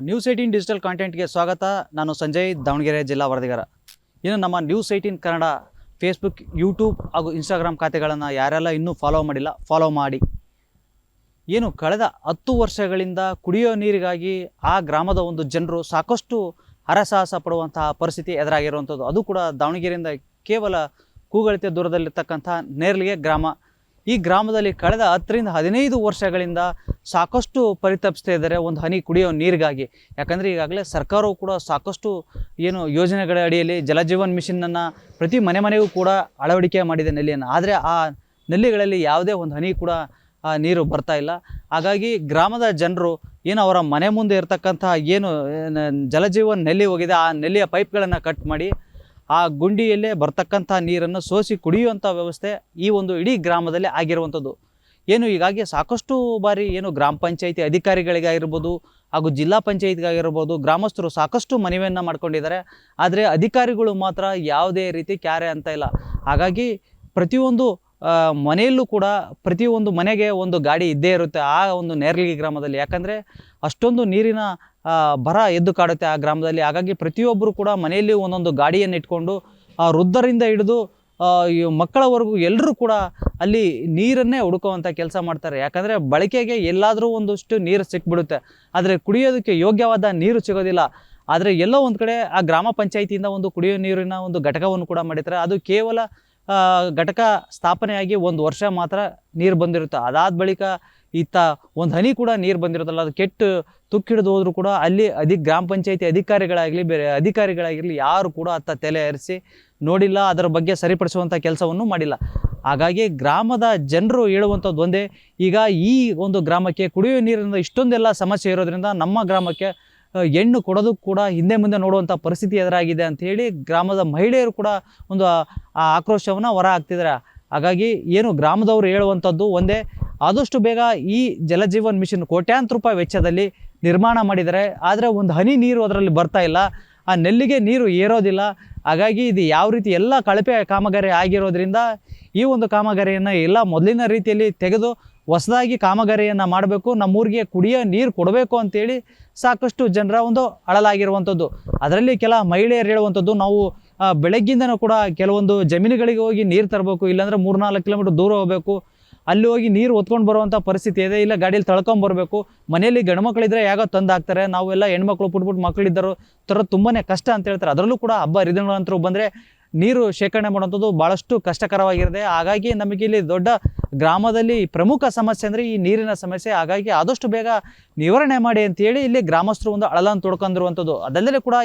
News 18 digital ಕಾಂಟೆಂಟ್ಗೆ ಸ್ವಾಗತ. ನಾನು ಸಂಜಯ್, ದಾವಣಗೆರೆ ಜಿಲ್ಲಾ ವರದಿಗಾರ. ಇನ್ನು ನಮ್ಮ ನ್ಯೂಸ್ 18 ಕನ್ನಡ ಫೇಸ್ಬುಕ್, ಯೂಟ್ಯೂಬ್ ಹಾಗೂ ಇನ್ಸ್ಟಾಗ್ರಾಮ್ ಖಾತೆಗಳನ್ನು ಯಾರೆಲ್ಲ ಇನ್ನೂ ಫಾಲೋ ಮಾಡಿಲ್ಲ, ಫಾಲೋ ಮಾಡಿ. ಏನು ಕಳೆದ 10 ವರ್ಷಗಳಿಂದ ಕುಡಿಯೋ ನೀರಿಗಾಗಿ ಆ ಗ್ರಾಮದ ಒಂದು ಜನರು ಸಾಕಷ್ಟು ಹರಸಾಹಸ ಪಡುವಂತಹ ಪರಿಸ್ಥಿತಿ ಎದುರಾಗಿರುವಂಥದ್ದು. ಅದು ಕೂಡ ದಾವಣಗೆರೆಯಿಂದ ಕೇವಲ ಕೂಗಳತೆ ದೂರದಲ್ಲಿರ್ತಕ್ಕಂಥ ನೇರ್ಲಿಗೆ ಗ್ರಾಮ. ಈ ಗ್ರಾಮದಲ್ಲಿ ಕಳೆದ 10 ರಿಂದ 15 ವರ್ಷಗಳಿಂದ ಸಾಕಷ್ಟು ಪರಿತಪಿಸ್ತಾ ಇದ್ದಾರೆ ಒಂದು ಹನಿ ಕುಡಿಯೋ ನೀರಿಗಾಗಿ. ಯಾಕಂದರೆ ಈಗಾಗಲೇ ಸರ್ಕಾರವು ಕೂಡ ಸಾಕಷ್ಟು ಯೋಜನೆಗಳ ಅಡಿಯಲ್ಲಿ ಜಲಜೀವನ್ ಮಿಷನನ್ನು ಪ್ರತಿ ಮನೆಗೂ ಕೂಡ ಅಳವಡಿಕೆ ಮಾಡಿದೆ ನೆಲ್ಲಿಯನ್ನು. ಆದರೆ ಆ ನೆಲ್ಲಿಗಳಲ್ಲಿ ಯಾವುದೇ ಒಂದು ಹನಿ ಕೂಡ ನೀರು ಬರ್ತಾ ಇಲ್ಲ. ಹಾಗಾಗಿ ಗ್ರಾಮದ ಜನರು ಅವರ ಮನೆ ಮುಂದೆ ಇರತಕ್ಕಂಥ ಜಲಜೀವನ್ ನೆಲ್ಲಿ ಹೋಗಿದೆ, ಆ ನೆಲ್ಲಿಯ ಪೈಪ್ಗಳನ್ನು ಕಟ್ ಮಾಡಿ ಆ ಗುಂಡಿಯಲ್ಲೇ ಬರ್ತಕ್ಕಂಥ ನೀರನ್ನು ಸೋಸಿ ಕುಡಿಯುವಂಥ ವ್ಯವಸ್ಥೆ ಈ ಒಂದು ಇಡೀ ಗ್ರಾಮದಲ್ಲಿ ಆಗಿರುವಂಥದ್ದು. ಹೀಗಾಗಿ ಸಾಕಷ್ಟು ಬಾರಿ ಗ್ರಾಮ ಪಂಚಾಯಿತಿ ಅಧಿಕಾರಿಗಳಿಗಾಗಿರ್ಬೋದು ಹಾಗೂ ಜಿಲ್ಲಾ ಪಂಚಾಯತ್ಗಾಗಿರ್ಬೋದು ಗ್ರಾಮಸ್ಥರು ಸಾಕಷ್ಟು ಮನವಿಯನ್ನು ಮಾಡ್ಕೊಂಡಿದ್ದಾರೆ. ಆದರೆ ಅಧಿಕಾರಿಗಳು ಮಾತ್ರ ಯಾವುದೇ ರೀತಿ ಕ್ಯಾರೆ ಅಂತ ಇಲ್ಲ. ಹಾಗಾಗಿ ಪ್ರತಿಯೊಂದು ಮನೆಯಲ್ಲೂ ಕೂಡ ಪ್ರತಿಯೊಂದು ಮನೆಗೆ ಒಂದು ಗಾಡಿ ಇದ್ದೇ ಇರುತ್ತೆ ಆ ಒಂದು ನೇರ್ಲಿಗಿ ಗ್ರಾಮದಲ್ಲಿ. ಯಾಕಂದರೆ ಅಷ್ಟೊಂದು ನೀರಿನ ಬರ ಎದ್ದು ಕಾಡುತ್ತೆ ಆ ಗ್ರಾಮದಲ್ಲಿ. ಹಾಗಾಗಿ ಪ್ರತಿಯೊಬ್ಬರು ಕೂಡ ಮನೆಯಲ್ಲಿ ಒಂದೊಂದು ಗಾಡಿಯನ್ನು ಇಟ್ಕೊಂಡು ವೃದ್ಧರಿಂದ ಹಿಡಿದು ಮಕ್ಕಳವರೆಗೂ ಎಲ್ಲರೂ ಕೂಡ ಅಲ್ಲಿ ನೀರನ್ನೇ ಹುಡುಕುವಂಥ ಕೆಲಸ ಮಾಡ್ತಾರೆ. ಯಾಕಂದರೆ ಬಳಕೆಗೆ ಎಲ್ಲಾದರೂ ಒಂದಷ್ಟು ನೀರು ಸಿಕ್ಬಿಡುತ್ತೆ, ಆದರೆ ಕುಡಿಯೋದಕ್ಕೆ ಯೋಗ್ಯವಾದ ನೀರು ಸಿಗೋದಿಲ್ಲ. ಆದರೆ ಎಲ್ಲೋ ಒಂದು ಕಡೆ ಆ ಗ್ರಾಮ ಪಂಚಾಯಿತಿಯಿಂದ ಒಂದು ಕುಡಿಯೋ ನೀರಿನ ಒಂದು ಘಟಕವನ್ನು ಕೂಡ ಮಾಡಿರ್ತಾರೆ. ಅದು ಕೇವಲ ಘಟಕ ಸ್ಥಾಪನೆಯಾಗಿ 1 ವರ್ಷ ಮಾತ್ರ ನೀರು ಬಂದಿರುತ್ತೆ. ಅದಾದ ಬಳಿಕ ಒಂದು ಹನಿ ಕೂಡ ನೀರು ಬಂದಿರೋದಲ್ಲ. ಅದು ಕೆಟ್ಟು ತುಕ್ಕಿಡಿದು ಹೋದರೂ ಕೂಡ ಅಲ್ಲಿ ಗ್ರಾಮ ಪಂಚಾಯಿತಿ ಅಧಿಕಾರಿಗಳಾಗಲಿ ಬೇರೆ ಅಧಿಕಾರಿಗಳಾಗಿರಲಿ ಯಾರು ಕೂಡ ತಲೆ ಹರಿಸಿ ನೋಡಿಲ್ಲ, ಅದರ ಬಗ್ಗೆ ಸರಿಪಡಿಸುವಂಥ ಕೆಲಸವನ್ನು ಮಾಡಿಲ್ಲ. ಹಾಗಾಗಿ ಗ್ರಾಮದ ಜನರು ಹೇಳುವಂಥದ್ದು ಒಂದೇ, ಈಗ ಈ ಒಂದು ಗ್ರಾಮಕ್ಕೆ ಕುಡಿಯುವ ನೀರಿನಿಂದ ಇಷ್ಟೊಂದೆಲ್ಲ ಸಮಸ್ಯೆ ಇರೋದ್ರಿಂದ ನಮ್ಮ ಗ್ರಾಮಕ್ಕೆ ಹೆಣ್ಣು ಕೊಡೋದಕ್ಕೆ ಕೂಡ ಹಿಂದೆ ಮುಂದೆ ನೋಡುವಂಥ ಪರಿಸ್ಥಿತಿ ಎದುರಾಗಿದೆ ಅಂಥೇಳಿ ಗ್ರಾಮದ ಮಹಿಳೆಯರು ಕೂಡ ಒಂದು ಆಕ್ರೋಶವನ್ನು ಹೊರ ಹಾಕ್ತಿದ್ದಾರೆ. ಹಾಗಾಗಿ ಗ್ರಾಮದವರು ಹೇಳುವಂಥದ್ದು ಒಂದೇ, ಆದಷ್ಟು ಬೇಗ ಈ ಜಲಜೀವನ್ ಮಿಷನ್ ಕೋಟ್ಯಾಂತರ ರೂಪಾಯಿ ವೆಚ್ಚದಲ್ಲಿ ನಿರ್ಮಾಣ ಮಾಡಿದ್ದಾರೆ. ಆದರೆ ಒಂದು ಹನಿ ನೀರು ಅದರಲ್ಲಿ ಬರ್ತಾ ಇಲ್ಲ, ಆ ನೆಲ್ಲಿಗೆ ನೀರು ಏರೋದಿಲ್ಲ. ಹಾಗಾಗಿ ಇದು ಯಾವ ರೀತಿ ಎಲ್ಲ ಕಳಪೆ ಕಾಮಗಾರಿ ಆಗಿರೋದ್ರಿಂದ ಈ ಒಂದು ಕಾಮಗಾರಿಯನ್ನು ಎಲ್ಲ ಮೊದಲಿನ ರೀತಿಯಲ್ಲಿ ತೆಗೆದು ಹೊಸದಾಗಿ ಕಾಮಗಾರಿಯನ್ನು ಮಾಡಬೇಕು, ನಮ್ಮೂರಿಗೆ ಕುಡಿಯೋ ನೀರು ಕೊಡಬೇಕು ಅಂತೇಳಿ ಸಾಕಷ್ಟು ಜನರ ಒಂದು ಅಳಲಾಗಿರುವಂಥದ್ದು. ಅದರಲ್ಲಿ ಕೆಲ ಮಹಿಳೆಯರು ಹೇಳುವಂಥದ್ದು, ನಾವು ಬೆಳಗ್ಗಿಂದನೂ ಕೂಡ ಕೆಲವೊಂದು ಜಮೀನುಗಳಿಗೆ ಹೋಗಿ ನೀರು ತರಬೇಕು, ಇಲ್ಲಾಂದರೆ 3-4 ಕಿಲೋಮೀಟರ್ ದೂರ ಹೋಗಬೇಕು, ಅಲ್ಲಿ ಹೋಗಿ ನೀರು ಹೊತ್ಕೊಂಡು ಬರುವಂಥ ಪರಿಸ್ಥಿತಿ ಇದೆ, ಇಲ್ಲ ಗಾಡೀಲಿ ತಳ್ಕೊಂಬರ್ಬೇಕು, ಮನೆಯಲ್ಲಿ ಗಂಡು ಮಕ್ಕಳಿದ್ರೆ ಯಾಗೋ ತಂದು ಹಾಕ್ತಾರೆ, ನಾವೆಲ್ಲ ಹೆಣ್ಮಕ್ಳು ಪುಟ್ಬಿಟ್ಟು ಮಕ್ಕಳಿದ್ದರು ತರೋದು ತುಂಬಾ ಕಷ್ಟ ಅಂತ ಹೇಳ್ತಾರೆ. ಅದರಲ್ಲೂ ಕೂಡ ಹಬ್ಬ ಹರಿದಿನಗಳಂತರೂ ಬಂದರೆ ನೀರು ಶೇಖರಣೆ ಮಾಡುವಂಥದ್ದು ಭಾಳಷ್ಟು ಕಷ್ಟಕರವಾಗಿರುತ್ತೆ. ಹಾಗಾಗಿ ನಮಗೆ ಇಲ್ಲಿ ದೊಡ್ಡ ಗ್ರಾಮದಲ್ಲಿ ಪ್ರಮುಖ ಸಮಸ್ಯೆ ಅಂದರೆ ಈ ನೀರಿನ ಸಮಸ್ಯೆ. ಹಾಗಾಗಿ ಆದಷ್ಟು ಬೇಗ ನಿವಾರಣೆ ಮಾಡಿ ಅಂತೇಳಿ ಇಲ್ಲಿ ಗ್ರಾಮಸ್ಥರು ಒಂದು ಅಳಲನ್ನು ತೊಡ್ಕೊಂಡಿರುವಂಥದ್ದು. ಅದಲ್ಲದೆ ಕೂಡ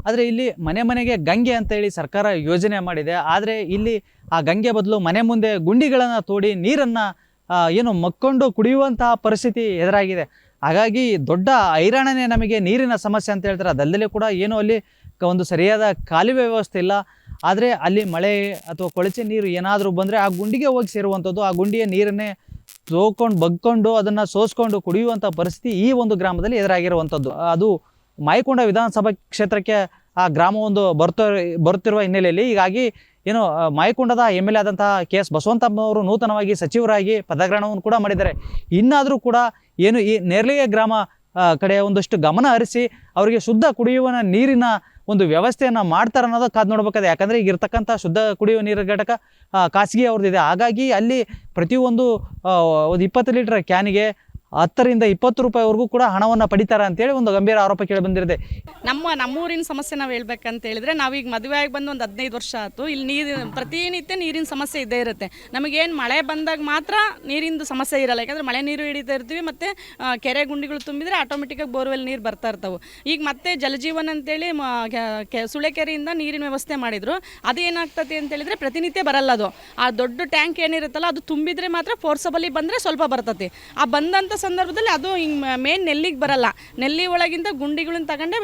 ಆದರೆ ಇಲ್ಲಿ ಮನೆಗೆ ಗಂಗೆ ಅಂತೇಳಿ ಸರ್ಕಾರ ಯೋಜನೆ ಮಾಡಿದೆ. ಆದರೆ ಇಲ್ಲಿ ಆ ಗಂಗೆ ಬದಲು ಮನೆ ಮುಂದೆ ಗುಂಡಿಗಳನ್ನು ತೋಡಿ ನೀರನ್ನು ಮಕ್ಕೊಂಡು ಕುಡಿಯುವಂತಹ ಪರಿಸ್ಥಿತಿ ಎದುರಾಗಿದೆ. ಹಾಗಾಗಿ ದೊಡ್ಡ ಹೈರಾಣನೇ ನಮಗೆ ನೀರಿನ ಸಮಸ್ಯೆ ಅಂತ ಹೇಳ್ತಾರೆ. ಅದಲ್ಲದೆ ಕೂಡ ಅಲ್ಲಿ ಒಂದು ಸರಿಯಾದ ಕಾಲುವೆ ವ್ಯವಸ್ಥೆ ಇಲ್ಲ. ಆದರೆ ಅಲ್ಲಿ ಮಳೆ ಅಥವಾ ಕೊಳಚೆ ನೀರು ಏನಾದರೂ ಬಂದರೆ ಆ ಗುಂಡಿಗೆ ಹೋಗಿ ಸೇರುವಂಥದ್ದು, ಆ ಗುಂಡಿಯ ನೀರನ್ನೇ ಬಗ್ಕೊಂಡು ಅದನ್ನು ಸೋಸ್ಕೊಂಡು ಕುಡಿಯುವಂಥ ಪರಿಸ್ಥಿತಿ ಈ ಒಂದು ಗ್ರಾಮದಲ್ಲಿ ಎದುರಾಗಿರುವಂಥದ್ದು. ಅದು ಮಾಯಕೊಂಡ ವಿಧಾನಸಭಾ ಕ್ಷೇತ್ರಕ್ಕೆ ಆ ಗ್ರಾಮವೊಂದು ಬರುತ್ತಿರುವ ಹಿನ್ನೆಲೆಯಲ್ಲಿ ಹೀಗಾಗಿ ಮಾಯಕೊಂಡದ MLA ಆದಂತಹ KS ಬಸವಂತಮ್ಮವರು ನೂತನವಾಗಿ ಸಚಿವರಾಗಿ ಪದಗ್ರಹಣವನ್ನು ಕೂಡ ಮಾಡಿದ್ದಾರೆ. ಇನ್ನಾದರೂ ಕೂಡ ಈ ನೇರ್ಲಿಗೆ ಗ್ರಾಮ ಕಡೆ ಒಂದಷ್ಟು ಗಮನ ಹರಿಸಿ ಅವರಿಗೆ ಶುದ್ಧ ಕುಡಿಯುವ ನೀರಿನ ಒಂದು ವ್ಯವಸ್ಥೆಯನ್ನು ಮಾಡ್ತಾರೆ ಅನ್ನೋದು ಕಾದು ನೋಡ್ಬೇಕಾದ್ರೆ. ಯಾಕಂದರೆ ಈಗ ಇರ್ತಕ್ಕಂಥ ಶುದ್ಧ ಕುಡಿಯುವ ನೀರು ಘಟಕ ಖಾಸಗಿ ಅವ್ರದ್ದಿದೆ. ಹಾಗಾಗಿ ಅಲ್ಲಿ ಪ್ರತಿಯೊಂದು ಒಂದು 20 ಲೀಟರ್ ಕ್ಯಾನಿಗೆ 10 ರಿಂದ 20 ರೂಪಾಯಿವರೆಗೂ ಕೂಡ ಹಣವನ್ನು ಪಡಿತಾರೆ ಅಂತೇಳಿ ಒಂದು ಗಂಭೀರ ಆರೋಪ ಕೇಳಿ ಬಂದಿರುತ್ತೆ. ನಮ್ಮೂರಿನ ಸಮಸ್ಯೆ ನಾವು ಹೇಳ್ಬೇಕಂತ ಹೇಳಿದ್ರೆ, ನಾವೀಗ ಮದುವೆ ಆಗಿ ಬಂದು ಒಂದು 15 ವರ್ಷ ಆಯಿತು. ಇಲ್ಲಿ ಪ್ರತಿನಿತ್ಯ ನೀರಿನ ಸಮಸ್ಯೆ ಇದ್ದೇ ಇರುತ್ತೆ. ನಮಗೇನು ಮಳೆ ಬಂದಾಗ ಮಾತ್ರ ನೀರಿಂದು ಸಮಸ್ಯೆ ಇರಲ್ಲ, ಯಾಕಂದರೆ ಮಳೆ ನೀರು ಹಿಡಿತಾ ಇರ್ತೀವಿ. ಮತ್ತು ಕೆರೆ ಗುಂಡಿಗಳು ತುಂಬಿದರೆ ಆಟೋಮೆಟಿಕ್ಕಾಗಿ ಬೋರ್ವೆಲ್ ನೀರು ಬರ್ತಾ ಇರ್ತವೆ. ಈಗ ಮತ್ತೆ ಜಲಜೀವನ್ ಅಂತೇಳಿ ಸುಳೆಕೆರೆಯಿಂದ ನೀರಿನ ವ್ಯವಸ್ಥೆ ಮಾಡಿದರು. ಅದು ಏನಾಗ್ತದೆ ಅಂತ ಹೇಳಿದ್ರೆ ಪ್ರತಿನಿತ್ಯ ಬರಲ್ಲ. ಅದು ಆ ದೊಡ್ಡ ಟ್ಯಾಂಕ್ ಏನಿರುತ್ತಲ್ಲ ಅದು ತುಂಬಿದರೆ ಮಾತ್ರ ಫೋರ್ಸಬಲಿ ಬಂದರೆ ಸ್ವಲ್ಪ ಬರ್ತದೆ. ಆ ಬಂದಂಥ ಸಂದರ್ಭದಲ್ಲಿ ಅದು ಹಿಂಗೆ ಮೇನ್ ನೆಲ್ಲಿಗೆ ಬರಲ್ಲ. ನೆಲ್ಲಿ ಒಳಗಿಂದ ಗುಂಡಿಗಳನ್ನ ತಗೊಂಡೆ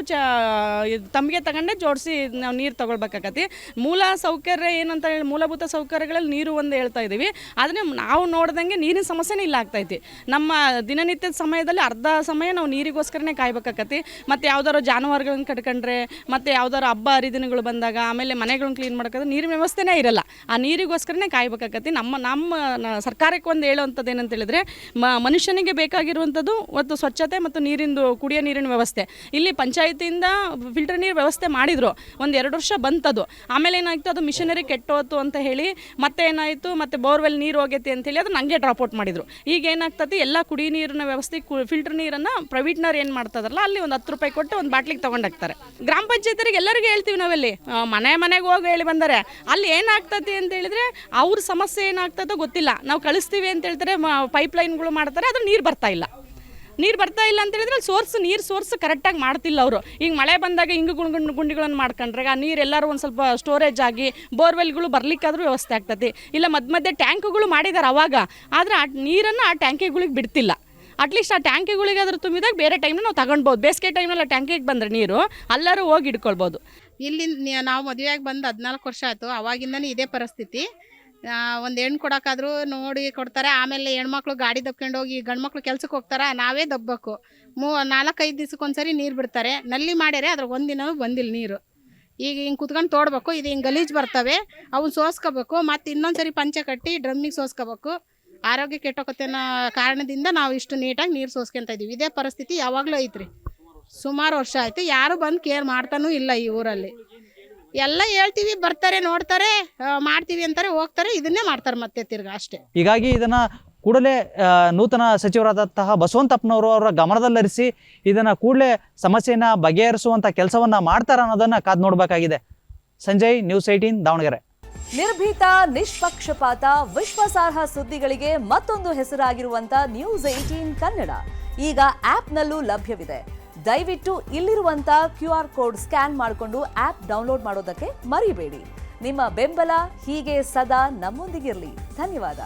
ತಂಬಿಗೆ ತಗೊಂಡೆ ಜೋಡಿಸಿ ನಾವು ನೀರು ತೊಗೊಳ್ಬೇಕಾಗತ್ತೆ. ಮೂಲ ಸೌಕರ್ಯ ಏನಂತ ಹೇಳಿ ಮೂಲಭೂತ ಸೌಕರ್ಯಗಳಲ್ಲಿ ನೀರು ಒಂದು ಹೇಳ್ತಾ ಇದ್ದೀವಿ. ಆದರೆ ನಾವು ನೋಡ್ದಂಗೆ ನೀರಿನ ಸಮಸ್ಯೆನೇ ಇಲ್ಲ ಆಗ್ತೈತಿ. ನಮ್ಮ ದಿನನಿತ್ಯದ ಸಮಯದಲ್ಲಿ ಅರ್ಧ ಸಮಯ ನಾವು ನೀರಿಗೋಸ್ಕರನೇ ಕಾಯ್ಬೇಕಾಗತ್ತೆ. ಮತ್ತು ಯಾವ್ದಾದ್ರು ಜಾನುವಾರುಗಳನ್ನ ಕಟ್ಕೊಂಡ್ರೆ, ಮತ್ತು ಯಾವ್ದಾದ್ರು ಹಬ್ಬ ಹರಿದಿನಗಳು ಬಂದಾಗ, ಆಮೇಲೆ ಮನೆಗಳನ್ನ ಕ್ಲೀನ್ ಮಾಡೋಕ್ಕಾದ್ರೆ ನೀರಿನ ವ್ಯವಸ್ಥೆನೇ ಇರಲ್ಲ. ಆ ನೀರಿಗೋಸ್ಕರನೇ ಕಾಯ್ಬೇಕಾಗತ್ತೆ. ನಮ್ಮ ಸರ್ಕಾರಕ್ಕೆ ಒಂದು ಹೇಳುವಂಥದ್ದು ಏನಂತ ಹೇಳಿದ್ರೆ, ಮನುಷ್ಯನಿಗೆ ಬೇಕಾಗಿರುವಂಥದ್ದು ಮತ್ತು ಸ್ವಚ್ಛತೆ ಮತ್ತು ನೀರಿಂದು ಕುಡಿಯೋ ನೀರಿನ ವ್ಯವಸ್ಥೆ. ಇಲ್ಲಿ ಪಂಚಾಯತಿಯಿಂದ ಫಿಲ್ಟರ್ ನೀರು ವ್ಯವಸ್ಥೆ ಮಾಡಿದರು, ಒಂದು 2 ವರ್ಷ ಬಂತದು. ಆಮೇಲೆ ಏನಾಯಿತು, ಅದು ಮಿಷನರಿ ಕೆಟ್ಟೋತು ಅಂತ ಹೇಳಿ ಮತ್ತೆ ಏನಾಯಿತು, ಮತ್ತೆ ಬೋರ್ವೆಲ್ ನೀರು ಹೋಗೈತಿ ಅಂತೇಳಿ ಅದನ್ನ ಹಂಗೆ ಡ್ರಾಪ್ಔಟ್ ಮಾಡಿದರು. ಈಗ ಏನಾಗ್ತದೆ, ಎಲ್ಲ ಕುಡಿ ನೀರಿನ ವ್ಯವಸ್ಥೆ ಫಿಲ್ಟರ್ ನೀರನ್ನು ಪ್ರೈವೇಟ್ನವ್ರು ಏನು ಮಾಡ್ತಾರಲ್ಲ ಅಲ್ಲಿ ಒಂದು 10 ರೂಪಾಯಿ ಕೊಟ್ಟು ಒಂದು ಬಾಟ್ಲಿಗೆ ತೊಗೊಂಡೋಗ್ತಾರೆ. ಗ್ರಾಮ ಪಂಚಾಯತರಿಗೆ ಎಲ್ಲರಿಗೂ ಹೇಳ್ತೀವಿ ನಾವಲ್ಲಿ, ಮನೆಗೆ ಹೋಗಿ ಹೇಳಿ ಬಂದರೆ ಅಲ್ಲಿ ಏನಾಗ್ತದೆ ಅಂತ ಹೇಳಿದ್ರೆ ಅವ್ರ ಸಮಸ್ಯೆ ಏನಾಗ್ತದೋ ಗೊತ್ತಿಲ್ಲ. ನಾವು ಕಳಿಸ್ತೀವಿ ಅಂತ ಹೇಳ್ತಾರೆ, ಪೈಪ್ಲೈನ್ಗಳು ಮಾಡ್ತಾರೆ, ಅದು ನೀರು ಬರ್ತಾ ಇಲ್ಲ ಅಂತ ಹೇಳಿದ್ರೆ ನೀರು ಸೋರ್ಸ್ ಕರೆಕ್ಟಾಗಿ ಮಾಡ್ತಿಲ್ಲ ಅವರು. ಈಗ ಮಳೆ ಬಂದಾಗ ಹಿಂಗೆ ಗುಂಡಿಗಳನ್ನು ಮಾಡ್ಕೊಂಡ್ರೆ ಆ ನೀರು ಎಲ್ಲರೂ ಒಂದು ಸ್ವಲ್ಪ ಸ್ಟೋರೇಜ್ ಆಗಿ ಬೋರ್ವೆಲ್ಗಳು ಬರ್ಲಿಕ್ಕಾದ್ರೂ ವ್ಯವಸ್ಥೆ ಆಗ್ತದೆ. ಇಲ್ಲ ಮಧ್ಯೆ ಟ್ಯಾಂಕ್ಗಳು ಮಾಡಿದ್ದಾರೆ ಅವಾಗ, ಆದರೆ ಆ ನೀರನ್ನು ಆ ಟ್ಯಾಂಕಿಗಳಿಗೆ ಬಿಡ್ತಿಲ್ಲ. ಅಟ್ಲೀಸ್ಟ್ ಆ ಟ್ಯಾಂಕಿಗಳಿಗೆ ಅದ್ರ ತುಂಬಿದಾಗ ಬೇರೆ ಟೈಮ್ನ ನಾವು ತಗೊಳ್ಬೋದು. ಬೇಸಿಗೆ ಟೈಮಲ್ಲಿ ಆ ಟ್ಯಾಂಕಿಗೆ ಬಂದರೆ ನೀರು ಎಲ್ಲರೂ ಹೋಗಿ ಹಿಡ್ಕೊಳ್ಬೋದು. ಇಲ್ಲಿ ನಾವು ಮದುವೆಯಾಗಿ ಬಂದು 14 ವರ್ಷ ಆಯಿತು. ಅವಾಗಿಂದನೇ ಇದೇ ಪರಿಸ್ಥಿತಿ. ಒಂದು ಹೆಣ್ಣು ಕೊಡೋಕ್ಕಾದ್ರೂ ನೋಡಿ ಕೊಡ್ತಾರೆ. ಆಮೇಲೆ ಹೆಣ್ಮಕ್ಳು ಗಾಡಿ ದಬ್ಕೊಂಡು ಹೋಗಿ ಗಂಡ್ಮಕ್ಳು ಕೆಲ್ಸಕ್ಕೆ ಹೋಗ್ತಾರೆ, ನಾವೇ ದಬ್ಬಬೇಕು. 4-5 ದಿವ್ಸಕ್ಕೊಂದ್ಸರಿ ನೀರು ಬಿಡ್ತಾರೆ. ನಲ್ಲಿ ಮಾಡ್ಯಾರೆ, ಅದ್ರ ಒಂದಿನವೂ ಬಂದಿಲ್ಲ ನೀರು. ಈಗ ಹಿಂಗೆ ಕುತ್ಕೊಂಡು ತೋಡ್ಬೇಕು, ಇದು ಹಿಂಗೆ ಗಲೀಜು ಬರ್ತವೆ, ಅವನ್ನ ಸೋಸ್ಕೋಬೇಕು, ಮತ್ತು ಇನ್ನೊಂದ್ಸರಿ ಪಂಚೆ ಕಟ್ಟಿ ಡ್ರಮ್ಮಿಗೆ ಸೋಸ್ಕೋಬೇಕು. ಆರೋಗ್ಯ ಕೆಟ್ಟೋಗುತ್ತೆ ಅನ್ನೋ ಕಾರಣದಿಂದ ನಾವು ಇಷ್ಟು ನೀಟಾಗಿ ನೀರು ಸೋಸ್ಕೊತಾ ಇದ್ದೀವಿ. ಇದೇ ಪರಿಸ್ಥಿತಿ ಯಾವಾಗಲೂ ಐತ್ರಿ. ಸುಮಾರು ವರ್ಷ ಆಯಿತು, ಯಾರು ಬಂದು ಕೇರ್ ಮಾಡ್ತಾನೂ ಇಲ್ಲ ಈ ಊರಲ್ಲಿ. ಎಲ್ಲ ಹೇಳ್ತೀವಿ, ಬರ್ತಾರೆ, ನೋಡ್ತಾರೆ, ಮಾಡ್ತೀವಿ ಅಂತಾರೆ, ಹೋಗ್ತಾರೆ, ಇದನ್ನೇ ಮಾಡ್ತಾರೆ ಮತ್ತೆ ತಿರ್ಗಾ ಅಷ್ಟೇ. ಹೀಗಾಗಿ ಇದನ್ನು ಕೂಡಲೇ ನೂತನ ಸಚಿವರಾದಂತಹ ಬಸವಂತಪ್ಪನವರು ಅವರ ಗಮನದಲ್ಲಿರಿಸಿ ಇದನ್ನು ಕೂಡಲೇ ಸಮಸ್ಯೆಯನ್ನು ಬಗೆಹರಿಸುವಂಥ ಕೆಲಸವನ್ನು ಮಾಡ್ತಾರೆ ಅನ್ನೋದನ್ನು ಕಾದು ನೋಡಬೇಕಾಗಿದೆ. ಸಂಜಯ್, ನ್ಯೂಸ್ 18 ದಾವಣಗೆರೆ. ನಿರ್ಭೀತ, ನಿಷ್ಪಕ್ಷಪಾತ, ವಿಶ್ವಾಸಾರ್ಹ ಸುದ್ದಿಗಳಿಗೆ ಮತ್ತೊಂದು ಹೆಸರಾಗಿರುವಂತ ನ್ಯೂಸ್ 18 ಕನ್ನಡ ಈಗ ಆಪ್ನಲ್ಲೂ ಲಭ್ಯವಿದೆ. ದಯವಿಟ್ಟು ಇಲ್ಲಿರುವಂತ QR ಕೋಡ್ ಸ್ಕ್ಯಾನ್ ಮಾಡಿಕೊಂಡು ಆಪ್ ಡೌನ್ಲೋಡ್ ಮಾಡೋದಕ್ಕೆ ಮರಿಬೇಡಿ. ನಿಮ್ಮ ಬೆಂಬಲ ಹೀಗೆ ಸದಾ ನಮ್ಮೊಂದಿಗಿರಲಿ. ಧನ್ಯವಾದ.